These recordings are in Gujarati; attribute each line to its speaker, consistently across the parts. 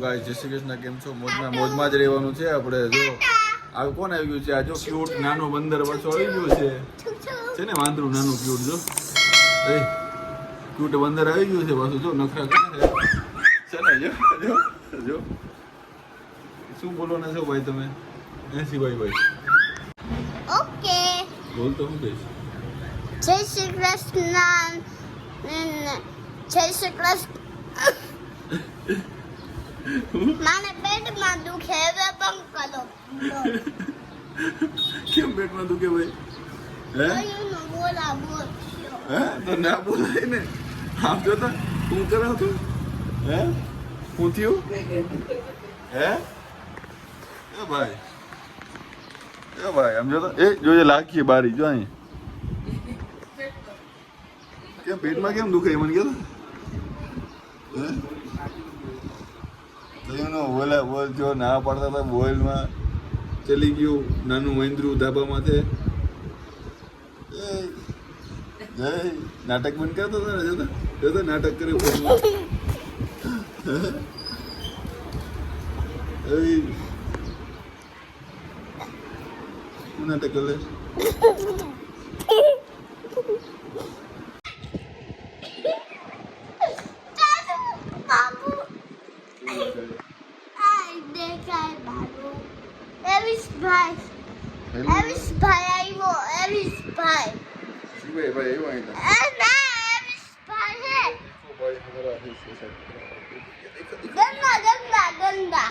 Speaker 1: ગાઈસ જય શ્રી કૃષ્ણ, કેમ છો? મોજમાં જ રહેવાનું છે આપણે. જો આ કોણ આવી ગયું છે? આ જો ક્યુટ નાનો બંદર પાછો આવી ગયો છે ને, વાંદરું નાનું ક્યુટ. જો એ ક્યુટ બંદર આવી ગયું છે પાછું. જો નખરા કરે છે ને. જો જો જો શું બોલવાના છો ભાઈ તમે? ભાઈ
Speaker 2: ઓકે
Speaker 1: બોલ તો શું કહીશ?
Speaker 2: જય શ્રી કૃષ્ણ. જય શ્રી કૃષ્ણ. મને પેટમાં દુખે, હવે બંધ કરો.
Speaker 1: કેમ પેટમાં દુખે ભાઈ?
Speaker 2: કયું બોલા બોલ.
Speaker 1: હે તો ના બોલાય ને. આમ જો તો હું કરાવ તું. હે હું થયું? હે એ ભાઈ આમ જો તો એ જોજે લાગીએ બારી. જો અહીં કેમ પેટમાં કેમ દુખે મને કહો. હે બોલા બોલ. જો ના પાડતા હતા બોલમાં ચલી ગયું નાનું મહેન્દ્રું ધાબામાંથી. જય નાટક બંધ કરતો હતો ને. જોતા નાટક કરે ફોનમાં. શું નાટક કરે?
Speaker 2: એવિશભાઈ
Speaker 1: ભાઈ
Speaker 2: ગંદા ગંદા ગંદા.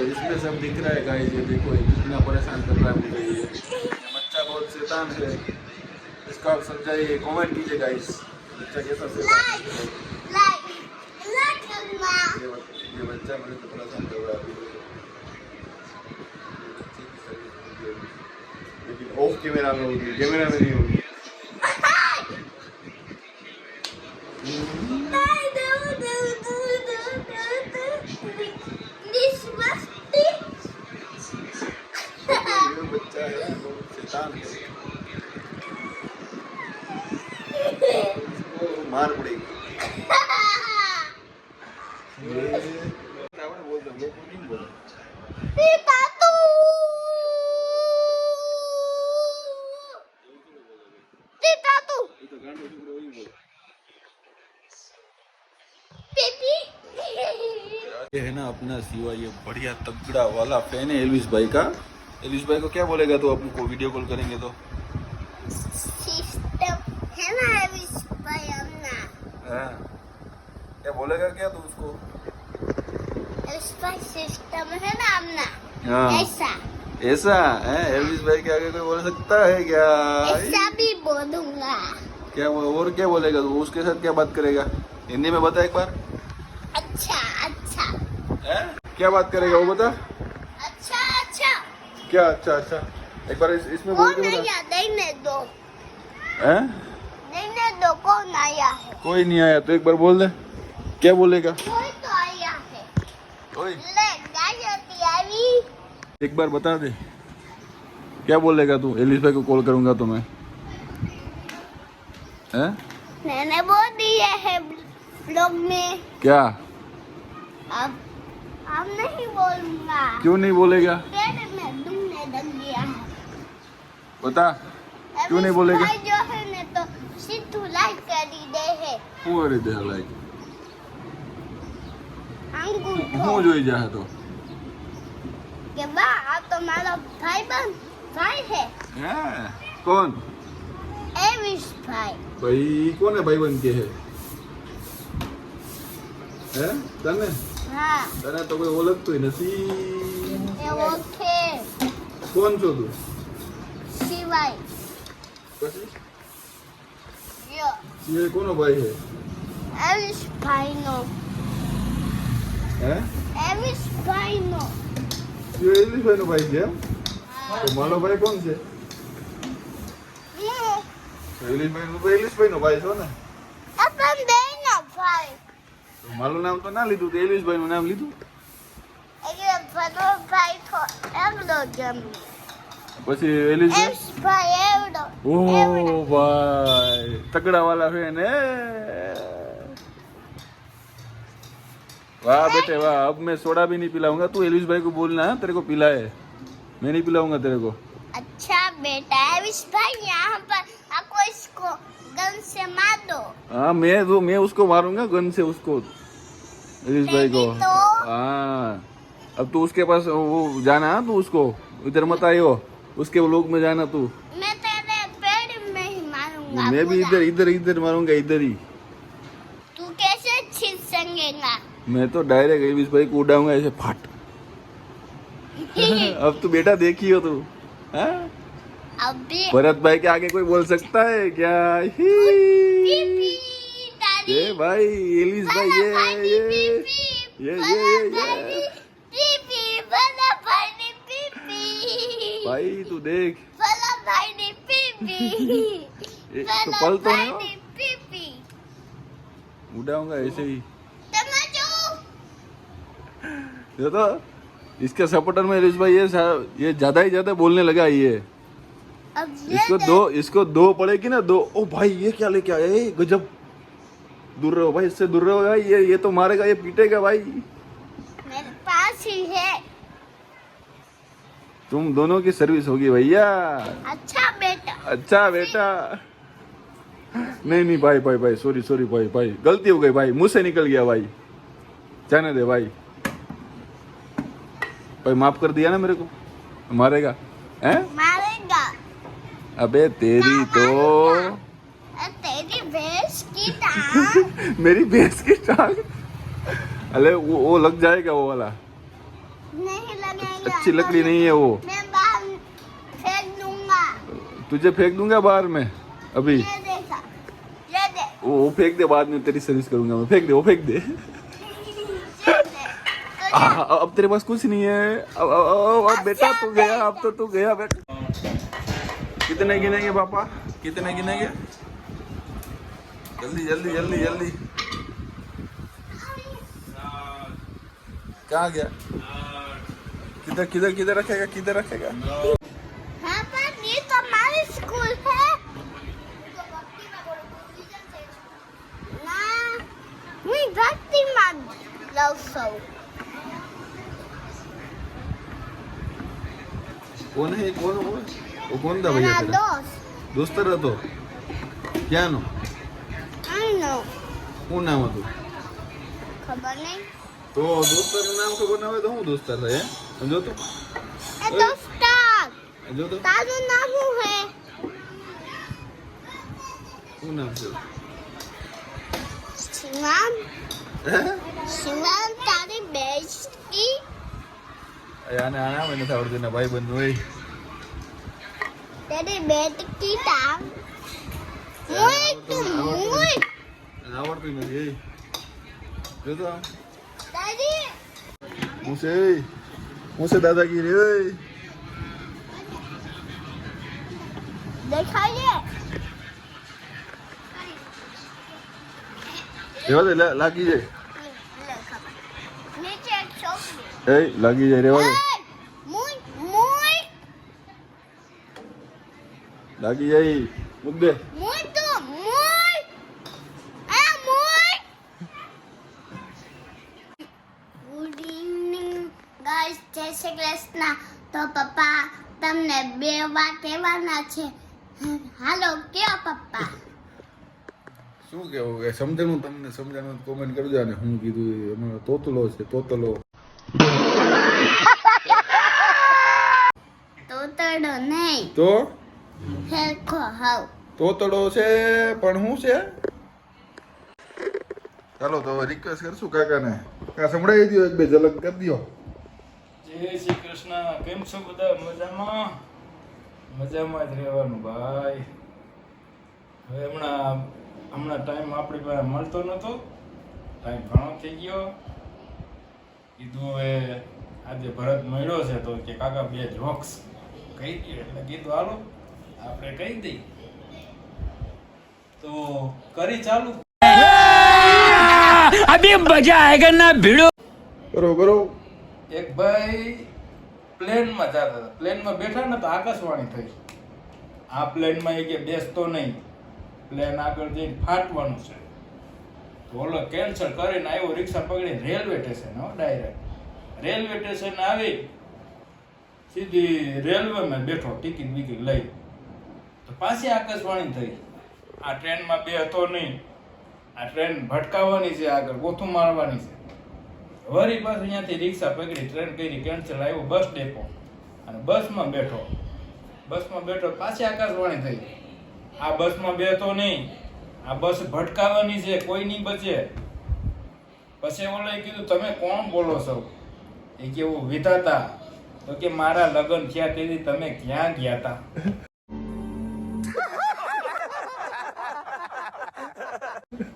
Speaker 1: इसमें सब दिख रहा है गाइस. ये देखो ये कितना परेशान कर रहा है मुझे. ये बच्चा बहुत शैतान है. इसका आप समझाइए, कमेंट कीजिए गाइस. बच्चा कैसा शैतान है? ये बच्चा मुझे तो परेशान कर रहा है. लेकिन ऑफ कैमरा में होगी, कैमरा में नहीं होगी. बच्चा है बहुत शैतान है. इसको मार पड़ेगी. बोल दो लोग नहीं बोल. ये है ना अपना सिवा, ये बढ़िया तगड़ा वाला फैन है एल्विस भाई का. एल्विस भाई को क्या बोलेगा तो अपन को वीडियो कॉल करेंगे तो?
Speaker 2: सिस्टम है ना एविशभाई अपना.
Speaker 1: हाँ क्या बोलेगा क्या तू उसको?
Speaker 2: एविशभाई सिस्टम है ना अपना.
Speaker 1: हाँ
Speaker 2: ऐसा
Speaker 1: ऐसा है. एल्विस भाई के आगे कोई बोल सकता है क्या?
Speaker 2: ऐसा भी बोलूंगा.
Speaker 1: क्या और क्या बोलेगा तो? उसके साथ क्या बात करेगा? हिंदी में बता एक बार.
Speaker 2: अच्छा अच्छा
Speaker 1: है क्या बात करेगा वो बता.
Speaker 2: अच्छा अच्छा.
Speaker 1: क्या अच्छा अच्छा? एक बार इसमें
Speaker 2: कौन
Speaker 1: बोल के बता.
Speaker 2: आया? देने दो.
Speaker 1: हैं?
Speaker 2: देने दो. कौन आया है?
Speaker 1: कोई नहीं आया तो एक बार बोल दे. क्या बोलेगा?
Speaker 2: कोई तो आया है.
Speaker 1: कोई
Speaker 2: ले गायत्री आई.
Speaker 1: एक बार बता दे क्या बोलेगा तू? एलिस भाई को कॉल करूंगा तो मैं. हैं?
Speaker 2: मैंने बोल दिया है ब्लॉग में.
Speaker 1: क्या?
Speaker 2: अब नहीं बोलूंगा.
Speaker 1: क्यों नहीं बोलेगा?
Speaker 2: पेट में दुखने लग गया है.
Speaker 1: बता क्यों नहीं बोलेगा?
Speaker 2: एविशभाई जो है ने तो सीधू लाइक कर दे है.
Speaker 1: હું કરી દે લાઈક?
Speaker 2: अंगूठो
Speaker 1: હું જોઈ જાય તો?
Speaker 2: के बा आ तो मारो भाई है
Speaker 1: हैं? कौन?
Speaker 2: एविशभाई.
Speaker 1: भाई कौन है भाई बन के है? हैं? तने
Speaker 2: हाँ
Speaker 1: તને તો કોઈ ઓળખતું નથી.
Speaker 2: ये ओके.
Speaker 1: કોણ છો તું?
Speaker 2: सिवाय
Speaker 1: પછી
Speaker 2: यो
Speaker 1: ये કોનો ભાઈ છે?
Speaker 2: एविशभाई नो.
Speaker 1: हैं?
Speaker 2: एविशभाई नो.
Speaker 1: ये એલિસ ભાઈનો ભાઈ છે એમ? તો મારો ભાઈ કોણ છે? એલિશભાઈ નો ભાઈ છો ને?
Speaker 2: अपन बेनो भाई
Speaker 1: તો મારું નામ તો ના લીધું, તો એલિશભાઈ નું નામ લીધું.
Speaker 2: ये बड़ो भाई तो एवडो जम
Speaker 1: પછી એલિશભાઈ.
Speaker 2: एस भाई एवडो
Speaker 1: ओ भाई तगड़ा वाला है ने. वाह बेटे वाह. अब मैं सोडा भी नहीं पिलाऊंगा. तू एलिश भाई को बोलना है तेरे को पिलाए. मैं नहीं पिलाऊंगा तेरे को.
Speaker 2: अच्छा बेटा एस भाई यहाँ पर आपको इसको गन से मार दो.
Speaker 1: हाँ मैं उसको मारूंगा गन से उसको, एलिश भाई को.
Speaker 2: तो
Speaker 1: हाँ अब तू उसके पास वो जाना है, तू उसको इधर मत आइयो, उसके लोग में जाना तू.
Speaker 2: मैं तेरे पेड़ में ही मारूंगा.
Speaker 1: मैं भी इधर इधर इधर मारूंगा, इधर ही.
Speaker 2: तू कैसे छीन सकेगा?
Speaker 1: मैं तो डायरेक्ट एलिश भाई को उड़ाऊंगा ऐसे फाट. अब तू बेटा देखियो तू. हाँ
Speaker 2: अभी
Speaker 1: भरत भाई के आगे कोई बोल सकता है क्या?
Speaker 2: पीपी दादी
Speaker 1: ये भाई एलिश भाई ये
Speaker 2: पीपी बड़ा भाई ने पीपी
Speaker 1: भाई तू देख.
Speaker 2: बड़ा भाई ने पीपी
Speaker 1: तो पल तो नहीं हो.
Speaker 2: पीपी
Speaker 1: उड़ाऊंगा ऐसे ही.
Speaker 2: तमाचो
Speaker 1: ये तो इसके सपोर्टर में एलिश भाई ये ज्यादा ही ज्यादा बोलने लगा ये.
Speaker 2: अब ये
Speaker 1: इसको दो पड़ेगी ना, दो. ओ भाई ये क्या लेके आया? ये गजब. दूर रहो भाई, इससे दूर रहो भाई. ये तो मारेगा, ये पीटेगा भाई.
Speaker 2: मेरे पास ही है.
Speaker 1: तुम दोनों की सर्विस होगी भैया.
Speaker 2: अच्छा बेटा
Speaker 1: अच्छा बेटा. नहीं भाई भाई भाई सॉरी भाई गलती हो गई भाई, मुंह से निकल गया भाई. जाने दे भाई. भाई माफ कर दिया ना मेरे को. मारेगा हैं?
Speaker 2: मारेगा.
Speaker 1: अबे तेरी तो
Speaker 2: तेरी भैंस की टांग
Speaker 1: मेरी भैंस की टांग. अरे वो लग जाएगा वो वाला.
Speaker 2: नहीं लगेगा.
Speaker 1: अच्छी लकड़ी नहीं है वो.
Speaker 2: मैं बाहर फेंक दूंगा.
Speaker 1: तुझे फेंक दूंगा बाहर में अभी.
Speaker 2: ये देखा ये दे
Speaker 1: वो फेंक दे, बाद में तेरी सर्विस करूंगा मैं. फेंक दे वो फेंक दे.
Speaker 2: ये दे.
Speaker 1: अब तेरे पास कुछ नहीं है. अब बेटा तू गया. अब तो तू गया बेटा. कितने गिनेंगे पापा? कितने गिनेंगे? जल्दी जल्दी जल्दी जल्दी. कहाँ गया? किधर किधर किधर रखेगा? किधर रखेगा?
Speaker 2: हाँ पर ये तो हमारी स्कूल है ना. मैं भक्ति मान लव सौ.
Speaker 1: कौन है? कौन वो कौन था भैया
Speaker 2: मेरा
Speaker 1: तेरा?
Speaker 2: दोस्त.
Speaker 1: दोस्त रहतो क्या नो?
Speaker 2: I know.
Speaker 1: શું નામ હતું?
Speaker 2: ખબર નહીં.
Speaker 1: તો દોસ્તારનું નામ ખબર ના હોય તો હું દોસ્તાર થાય? સમજો તો.
Speaker 2: એ દોસ્તાર
Speaker 1: જો તો
Speaker 2: તારું નામ શું હે?
Speaker 1: શું નામ છે?
Speaker 2: શિવામ.
Speaker 1: હે?
Speaker 2: શિવામ તારી બેસ્ટ કી
Speaker 1: આને આને આવે નથી આવડતું ને ભાઈ બંધ હોય.
Speaker 2: તેરી બેટ કી ટાંગ મુઈ તું મુઈ
Speaker 1: આવડતું નથી. એ જો તો
Speaker 2: તારી
Speaker 1: હું છે દાદાગીરી. ઓય
Speaker 2: દેખાય
Speaker 1: રેવા દે. લાગી જાય.
Speaker 2: નીચે એક છોકરી.
Speaker 1: એ લાગી જાય. રેવા દે.
Speaker 2: મુઈ મુઈ
Speaker 1: લાગી જાય. મૂક દે.
Speaker 2: મુઈ તું મુઈ આ મુઈ. Good evening guys. જય શ્રી કૃષ્ણ. તો પપ્પા તમને બે વાત કહેવાના છે. હાલો કયો પપ્પા.
Speaker 1: શું કેવું કે સમજણું તમને સમજાણું કોમેન્ટ કરજો. અને હું કીધું એ અમારો તોતલો છે. તોતલો
Speaker 2: તોતડો નહીં
Speaker 1: તો
Speaker 2: હેરખો હાવ.
Speaker 1: તોતડો છે પણ શું છે? ચાલો તો રિક્વેસ્ટ કરશું કાકાને. કા સંભળાવી દો, એક બે ઝલક કરી દો.
Speaker 3: જય શ્રી કૃષ્ણ. કેમ છો બધા? મજામાં? મજામાં જ રહેવાનું ભાઈ. હવે હમણાં ટાઈમ આપણી પાસે મળતો નહોતો. ટાઈમ ઘણો થઈ ગયો. કીધું હવે આજે ભરત મળ્યો છે તો કે કાકા બે જોક્સ કહી દઈએ, એટલે કીધું હાલો આપણે કહી દઈએ. તો કરી ચાલુ.
Speaker 4: अभी मजा आएगा ना भिड़ो.
Speaker 1: કરો
Speaker 3: એક ભાઈ પ્લેનમાં જતા હતા. પ્લેનમાં બેઠા ને તો આકાશવાણી થઈ. આ પ્લેનમાં એ કે બેસતો નહીં, પ્લેન આગળ જઈને ફાટવાનું છે. તો ઓલો કેન્સલ કરીને આવ્યો, રિક્ષા પકડીને railway station. Direct railway station આવી સીધી રેલવેમાં બેઠો, ટિકિટ વિકિટ લઈ. તો પાછી આકાશવાણી થઈ, આ ટ્રેનમાં બે હતો નહીં, આ ટ્રેન ભટકાવવાની છે, આગળ ગોથું મારવાની છે. વળી પાછું અહીંયાથી રિક્ષા પકડી, ટ્રેન કરી, કેન્સલ. આવ્યો બસ ડેપો અને બસમાં બેઠો, પાછી આકાશવાણી થઈ, આ બસમાં બેઠો નહીં, આ બસ ભટકાવવાની છે, કોઈ નહીં બચે. પછી ઓલાએ કીધું તમે કોણ બોલો છો? એ કેવું વિધાતા? તો કે મારા લગ્ન થયા તેથી તમે ક્યાં ગયા હતા?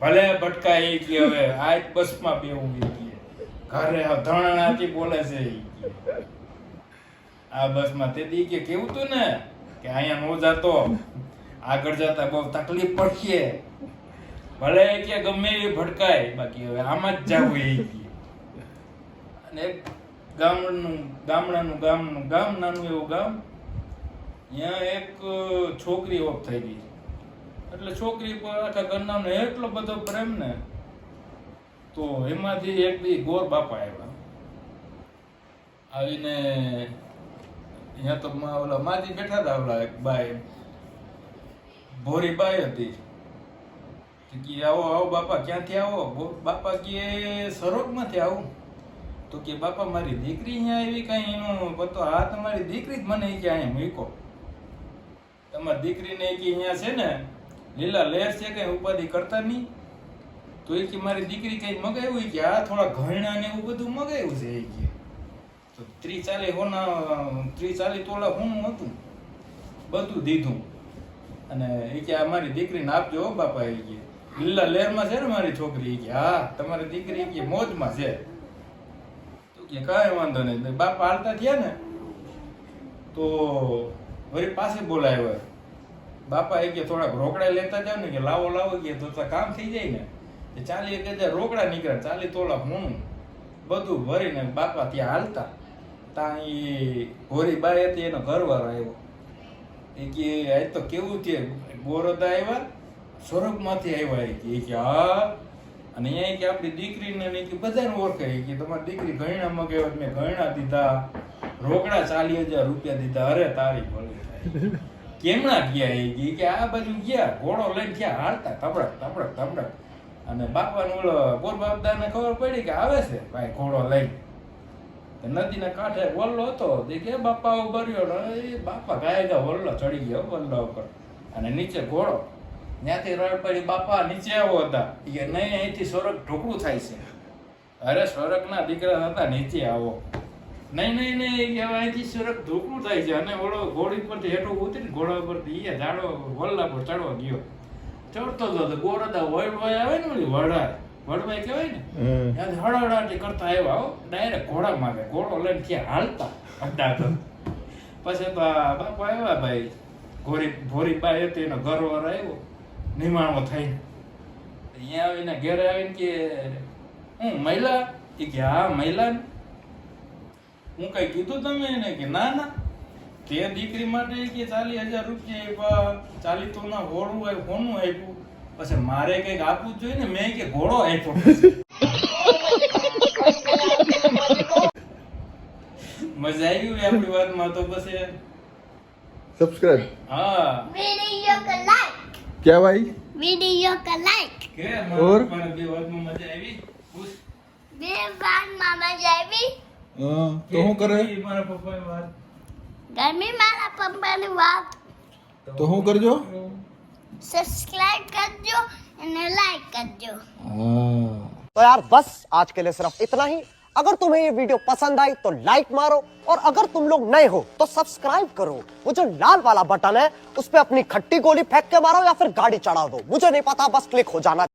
Speaker 3: ભલે ભટકાય એ કે હવે આ બસમાં બેવું ઘરે ધણાણાથી બોલે છે ઈ કે. આ બસમાં તે દી કે કેવું તું ને કે અહીંયા નો જાતો, આગળ જતા બહુ તકલીફ પડશે. ભલે કે ગમે એવી ભટકાય, બાકી હવે આમાં જ જવું એ કે. અને એક ગામનું નાનું એવું ગામ, ત્યાં એક છોકરી ઓફ થઈ ગઈ. એટલે છોકરી પર આખા ઘરનાનો એટલો બધો પ્રેમ ને, તો એમાંથી એક દી ગોર બાપા આવ્યા. આવીને અહીંયા તો ઓલા માજી બેઠા હતા, ઓલા એક બાઈ, ભોરી બાઈ હતી. કે આવો બાપા, ક્યાંથી આવો? બાપા કે સરોગમાંથી આવું. તો કે બાપા મારી દીકરી અહીંયા આવી, કઈ એનું પતો? હા તમારી દીકરી જ મને કે અહીંયા મૂકો. તમારી દીકરીને કે અહીંયા છે ને લીલા લેર છે, કઈ ઉપાધિ કરતા નહીં. તો એ કે મારી દીકરી કઈ મગાવ્યું કે આ થોડા ઘરણા ને એવું બધું મગાવ્યું છે. એ કે તો 30-40 તોલા હોનું હતું, બધું દીધું. અને એ કે આ મારી દીકરીને આપજો બાપા. એ કે લીલા લેરમાં છે ને મારી છોકરી. કે હા તમારી દીકરી કે મોજમાં છે. તો કે કાંઈ વાંધો નહીં. બાપા હાલતા થયા ને તો વળી પાસે બોલાવ્યો બાપા. એ કે થોડાક રોકડા લેતા જાવ ને, કે લાવો કે તો કામ થઈ જાય ને. 40,000 રોકડા નીકળ્યા, 40 તોલા હોનું બધું ભરીને બાપા ત્યાં હાલતા. ત્યાં એ ભોરી બાઈ હતી, એનો ઘરવાળો આવ્યો. એ કે આજ તો કેવું છે, બોરદા આવ્યા, સ્વરૂપમાંથી આવ્યા. એ કે હા. અને અહીંયા કે આપણી દીકરીને કે બધાને ઓળખે. કે તમારી દીકરી ગયણા મગાવ્યા, મેં ગયણા દીધા, રોકડા 40,000 રૂપિયા દીધા. અરે તારી ભલી થાય. કેમણા ગયા? એ કે આ બાજુ ગયા, ઘોડો લઈને ગયા હાલતા, તબડક. અને બાપાને ઓલો ગોરબાપદાને ખબર પડી કે આવે છે ભાઈ ઘોડો લઈને. નદીના કાંઠે વલ્લો હતો. તે કે બાપા ઉભર્યો, બાપા ગાય વલ્લો ચડી ગયો વલ્લો ઉપર, અને નીચે ઘોડો. ત્યાંથી રડ પડી, બાપા નીચે આવો હતા. કે નહીં, અહીંથી સ્વર્ગ ઢોકળું થાય છે. અરે સ્વર્ગના દીકરા હતા, નીચે આવો. નહીં અહીંથી સ્વર્ગ ઢોકળું થાય છે. અને ઓલો ઘોડી પરથી હેઠું ઉતરી, ઘોડા પરથી એ ઝાડો વલ્લા પર ચડવા ગયો. ચડતો હતો, ગોરદા વળવાય આવે ને, ઓલી વળવાય કહેવાય ને, ત્યાં હળહળાટી કરતા આવ્યા. ડાયરેક્ટ ઘોડા માંગે, ઘોડો લઈને ત્યાં હાલતા અડ્ડા. પછી તો બાપા આવ્યા ભાઈ, ભોરી બાઈ હતી, એનો ઘરવાળો આવ્યો નિમાણો થઈને. અહીંયા આવીને ઘેરે આવીને કે હું મહિલા? કે હા મહિલા. હું કઈ કીધું તમે એને? કે ના તે દીકરી માટે કે 40,000 રૂપિયા 40 તોલા હોનું આપ્યું. પછી મારે કઈક આપવું જોઈએ ને, મેં કે ઘોડો આપ્યો. મજા આવી આપણી વાતમાં. તો પછી
Speaker 1: सब्सक्राइब
Speaker 3: હા
Speaker 2: वीडियो को लाइक,
Speaker 1: क्या भाई?
Speaker 2: वीडियो को लाइक.
Speaker 3: કે
Speaker 1: और?
Speaker 3: મારા બે વાતમાં મજા આવી. ખુશ
Speaker 2: બે બાર મામા જાવી,
Speaker 1: हाँ, तो હું કરે?
Speaker 3: મારા પપ્પાની વાત.
Speaker 2: ગરમી મારા પપ્પાની વાત.
Speaker 1: તો હું કરજો?
Speaker 2: સબસ્ક્રાઇબ કરજો અને લાઈક કરજો.
Speaker 1: हाँ
Speaker 5: तो यार बस आज के लिए सिर्फ इतना ही। अगर तुम्हें ये वीडियो पसंद आई तो लाइक मारो, और अगर तुम लोग नए हो तो सब्सक्राइब करो। वो जो लाल वाला बटन है उस पे अपनी खट्टी गोली फेंक के मारो या फिर गाड़ी चढ़ा दो, मुझे नहीं पता, बस क्लिक हो जाना।